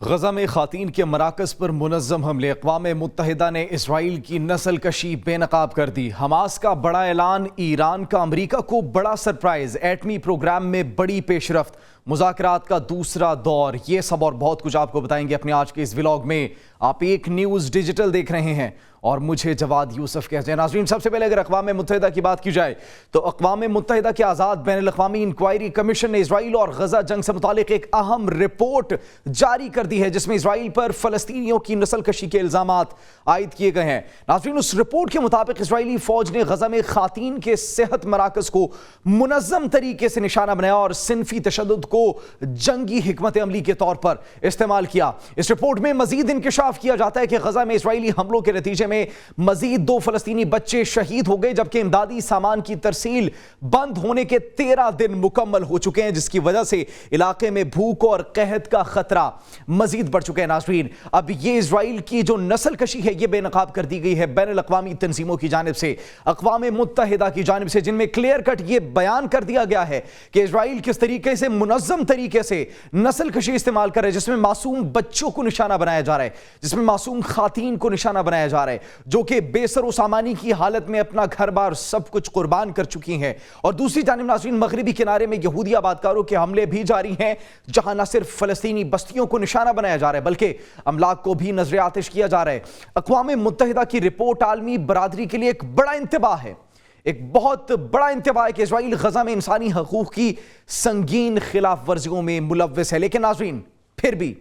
غزہ میں خواتین کے مراکز پر منظم حملے، اقوام متحدہ نے اسرائیل کی نسل کشی بے نقاب کر دی۔ حماس کا بڑا اعلان، ایران کا امریکہ کو بڑا سرپرائز، ایٹمی پروگرام میں بڑی پیش رفت، مذاکرات کا دوسرا دور، یہ سب اور بہت کچھ آپ کو بتائیں گے اپنے آج کے اس ولاگ میں۔ آپ ایک نیوز ڈیجیٹل دیکھ رہے ہیں اور مجھے جواد یوسف کہتے ہیں۔ ناظرین، سب سے پہلے اگر اقوام متحدہ کی بات کی جائے تو اقوام متحدہ کے آزاد بین الاقوامی انکوائری کمیشن نے اسرائیل اور غزہ جنگ سے متعلق ایک اہم رپورٹ جاری کر دی ہے، جس میں اسرائیل پر فلسطینیوں کی نسل کشی کے الزامات عائد کیے گئے ہیں۔ ناظرین، اس رپورٹ کے مطابق اسرائیلی فوج نے غزہ میں خواتین کے صحت مراکز کو منظم طریقے سے نشانہ بنایا اور صنفی تشدد کو جنگی حکمت عملی کے طور پر استعمال کیا۔ اس رپورٹ میں مزید انکشاف کیا جاتا ہے کہ غزہ میں اسرائیلی حملوں کے نتیجے میں مزید 2 فلسطینی بچے شہید ہو گئے، جبکہ امدادی سامان کی ترسیل بند ہونے کے 13 دن مکمل ہو چکے ہیں، جس کی وجہ سے علاقے میں بھوک اور قحط کا خطرہ مزید بڑھ چکے ہیں۔ ناظرین، اب یہ اسرائیل کی جو نسل کشی ہے یہ بے نقاب کر دی گئی ہے بین الاقوامی تنظیموں کی جانب سے، اقوام متحدہ کی جانب سے، جن میں کلیئر کٹ یہ بیان کر دیا گیا ہے کہ اسرائیل کس طریقے سے منظم طریقے سے نسل کشی استعمال کر رہے ہیں، جس میں معصوم بچوں کو نشانہ بنایا جا رہا ہے، جس میں معصوم خواتین کو نشانہ بنایا جا رہا ہے، جو کہ بے سر و سامانی کی حالت میں اپنا گھر بار سب کچھ قربان کر چکی ہیں۔ اور دوسری جانب ناظرین، مغربی کنارے میں یہودی آبادکاروں کے حملے بھی جاری ہیں، جہاں نہ صرف فلسطینی بستیوں کو نشانہ بنایا جا رہا ہے بلکہ املاک کو بھی نذر آتش کیا جا رہا ہے۔ اقوام متحدہ کی رپورٹ عالمی برادری کے لیے ایک بڑا انتباہ ہے، ایک بہت بڑا انتباہ ہے کہ اسرائیل غزہ میں انسانی حقوق کی سنگین خلاف ورزیوں میں ملوث ہے، لیکن ناظرین پھر بھی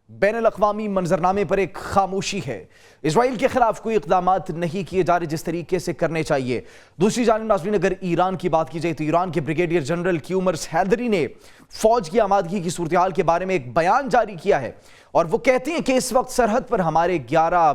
بین الاقوامی منظرنامے پر ایک خاموشی ہے۔ اسرائیل کے خلاف کوئی اقدامات نہیں کیے جا رہے جس طریقے سے کرنے چاہیے۔ دوسری جانب ناظرین، اگر ایران کی بات کی جائے تو ایران کے بریگیڈیئر جنرل قیومرث حیدری نے فوج کی آمادگی کی صورتحال کے بارے میں ایک بیان جاری کیا ہے، اور وہ کہتے ہیں کہ اس وقت سرحد پر ہمارے 11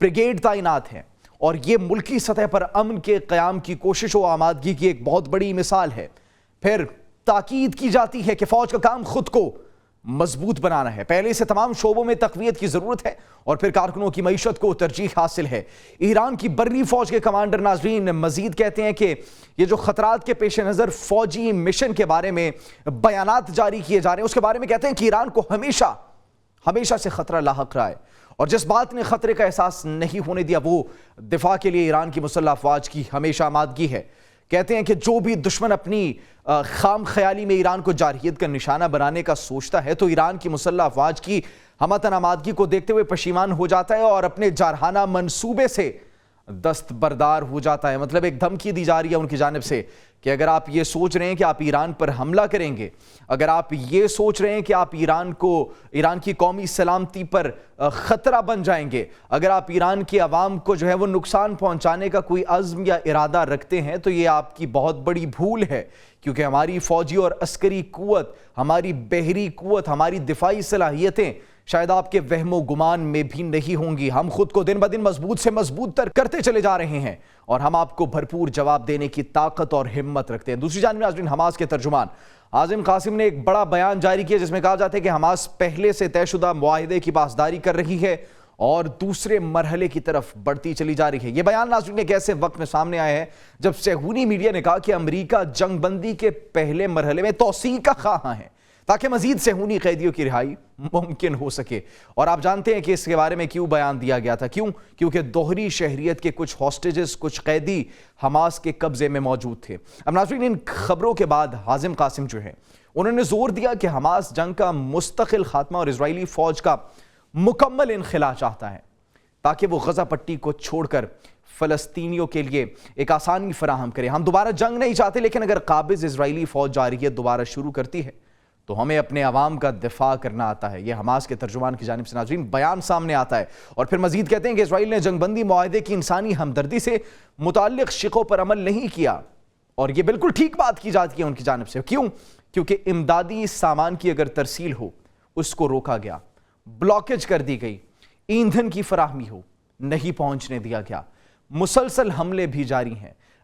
بریگیڈ تعینات ہیں، اور یہ ملکی سطح پر امن کے قیام کی کوشش و آمادگی کی ایک بہت بڑی مثال ہے۔ پھر تاکید کی جاتی ہے کہ فوج کا کام خود کو مضبوط بنانا ہے، پہلے سے تمام شعبوں میں تقویت کی ضرورت ہے، اور پھر کارکنوں کی معیشت کو ترجیح حاصل ہے۔ ایران کی بری فوج کے کمانڈر ناظرین مزید کہتے ہیں کہ یہ جو خطرات کے پیش نظر فوجی مشن کے بارے میں بیانات جاری کیے جا رہے ہیں، اس کے بارے میں کہتے ہیں کہ ایران کو ہمیشہ سے خطرہ لاحق رہا ہے، اور جس بات نے خطرے کا احساس نہیں ہونے دیا وہ دفاع کے لیے ایران کی مسلح افواج کی ہمیشہ آمادگی ہے۔ کہتے ہیں کہ جو بھی دشمن اپنی خام خیالی میں ایران کو جارحیت کا نشانہ بنانے کا سوچتا ہے تو ایران کی مسلح افواج کی ہمتن آمادگی کو دیکھتے ہوئے پشیمان ہو جاتا ہے اور اپنے جارحانہ منصوبے سے دستبردار ہو جاتا ہے۔ مطلب ایک دھمکی دی جا رہی ہے ان کی جانب سے کہ اگر آپ یہ سوچ رہے ہیں کہ آپ ایران پر حملہ کریں گے، اگر آپ یہ سوچ رہے ہیں کہ آپ ایران کی قومی سلامتی پر خطرہ بن جائیں گے، اگر آپ ایران کے عوام کو جو ہے وہ نقصان پہنچانے کا کوئی عزم یا ارادہ رکھتے ہیں تو یہ آپ کی بہت بڑی بھول ہے، کیونکہ ہماری فوجی اور عسکری قوت، ہماری بحری قوت، ہماری دفاعی صلاحیتیں شاید آپ کے وہم و گمان میں بھی نہیں ہوں گی۔ ہم خود کو دن بدن مضبوط سے مضبوط تر کرتے چلے جا رہے ہیں، اور ہم آپ کو بھرپور جواب دینے کی طاقت اور ہمت رکھتے ہیں۔ دوسری جانب ناظرین، حماس کے ترجمان عاظم قاسم نے ایک بڑا بیان جاری کیا، جس میں کہا جاتا ہے کہ حماس پہلے سے طے شدہ معاہدے کی پاسداری کر رہی ہے اور دوسرے مرحلے کی طرف بڑھتی چلی جا رہی ہے۔ یہ بیان ناظرین ایک ایسے وقت میں سامنے آیا ہے جب صہیونی میڈیا نے کہا کہ امریکہ جنگ بندی کے پہلے مرحلے میں توسیع کا خواہاں ہے تاکہ مزید صہیونی قیدیوں کی رہائی ممکن ہو سکے۔ اور آپ جانتے ہیں کہ اس کے بارے میں کیوں بیان دیا گیا تھا، کیونکہ دوہری شہریت کے کچھ ہاسٹیجز، کچھ قیدی حماس کے قبضے میں موجود تھے۔ اب ناظرین، ان خبروں کے بعد عاظم قاسم جو ہے انہوں نے زور دیا کہ حماس جنگ کا مستقل خاتمہ اور اسرائیلی فوج کا مکمل انخلا چاہتا ہے تاکہ وہ غزہ پٹی کو چھوڑ کر فلسطینیوں کے لیے ایک آسانی فراہم کرے۔ ہم دوبارہ جنگ نہیں چاہتے، لیکن اگر قابض اسرائیلی فوج جارحیت دوبارہ شروع کرتی ہے تو ہمیں اپنے عوام کا دفاع کرنا آتا ہے۔ یہ حماس کے ترجمان کی جانب سے ناظرین بیان سامنے آتا ہے، اور پھر مزید کہتے ہیں کہ اسرائیل نے جنگ بندی معاہدے کی انسانی ہمدردی سے متعلق شقوں پر عمل نہیں کیا، اور یہ بالکل ٹھیک بات کی جاتی ہے ان کی جانب سے۔ کیونکہ امدادی سامان کی اگر ترسیل ہو اس کو روکا گیا، بلاکیج کر دی گئی، ایندھن کی فراہمی ہو نہیں پہنچنے دیا گیا، مسلسل حملے بھی جاری ہیں،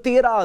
13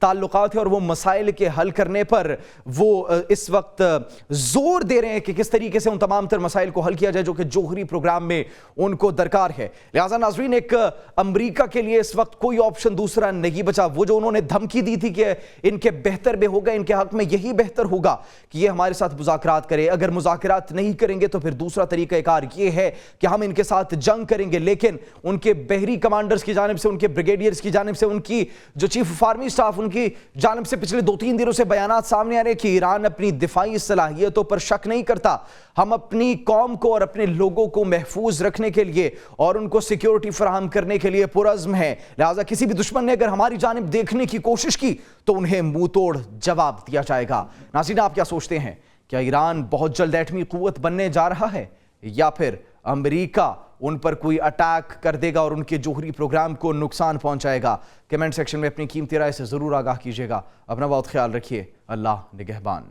تعلقات ہیں اور وہ مسائل کے حل کرنے پر وہ اس وقت زور دے رہے ہیں کہ کس طریقے سے ان تمام تر مسائل کو حل کیا جائے جو کہ جوہری پروگرام میں ان کو درکار ہے. لہٰذا ناظرین ایک امریکہ کے لیے اس وقت کوئی آپشن دوسرا نہیں بچا. وہ جو انہوں نے دھمکی دی تھی کہ ان کے بہتر میں ہوگا, ان کے حق میں یہی بہتر ہوگا کہ یہ ہمارے ساتھ مذاکرات کرے, اگر مذاکرات نہیں کریں گے تو پھر دوسرا طریقہ کار یہ ہے کہ ہم ان کے ساتھ جنگ کریں گے. لیکن ان کے بحری کمانڈرز کی جانب سے, ان کے بریگیڈیئرز کی جانب سے, ان کی جو چیف آف آرمی سٹاف ان کی جانب سے پچھلے 2-3 دنوں سے بیانات سامنے آ رہے کہ ایران اپنی دفاعی صلاحیتوں پر شک نہیں کرتا. ہم اپنی قوم کو اور اپنے لوگوں کو محفوظ رکھنے کے لیے اور ان کو سیکیورٹی فراہم کرنے کے لیے پرعزم ہیں. لہٰذا کسی بھی دشمن نے اگر ہماری جانب دیکھنے کی کوشش کی تو انہیں منہ توڑ جواب دیا جائے گا. ناظرین آپ کیا سوچتے ہیں, کیا ایران بہت جلد ایٹمی قوت بننے جا رہا ہے یا پھر امریکہ ان پر کوئی اٹیک کر دے گا اور ان کے جوہری پروگرام کو نقصان پہنچائے گا؟ کمنٹ سیکشن میں اپنی قیمتی رائے سے ضرور آگاہ کیجیے گا. اپنا بہت خیال رکھیے. اللہ نگہبان.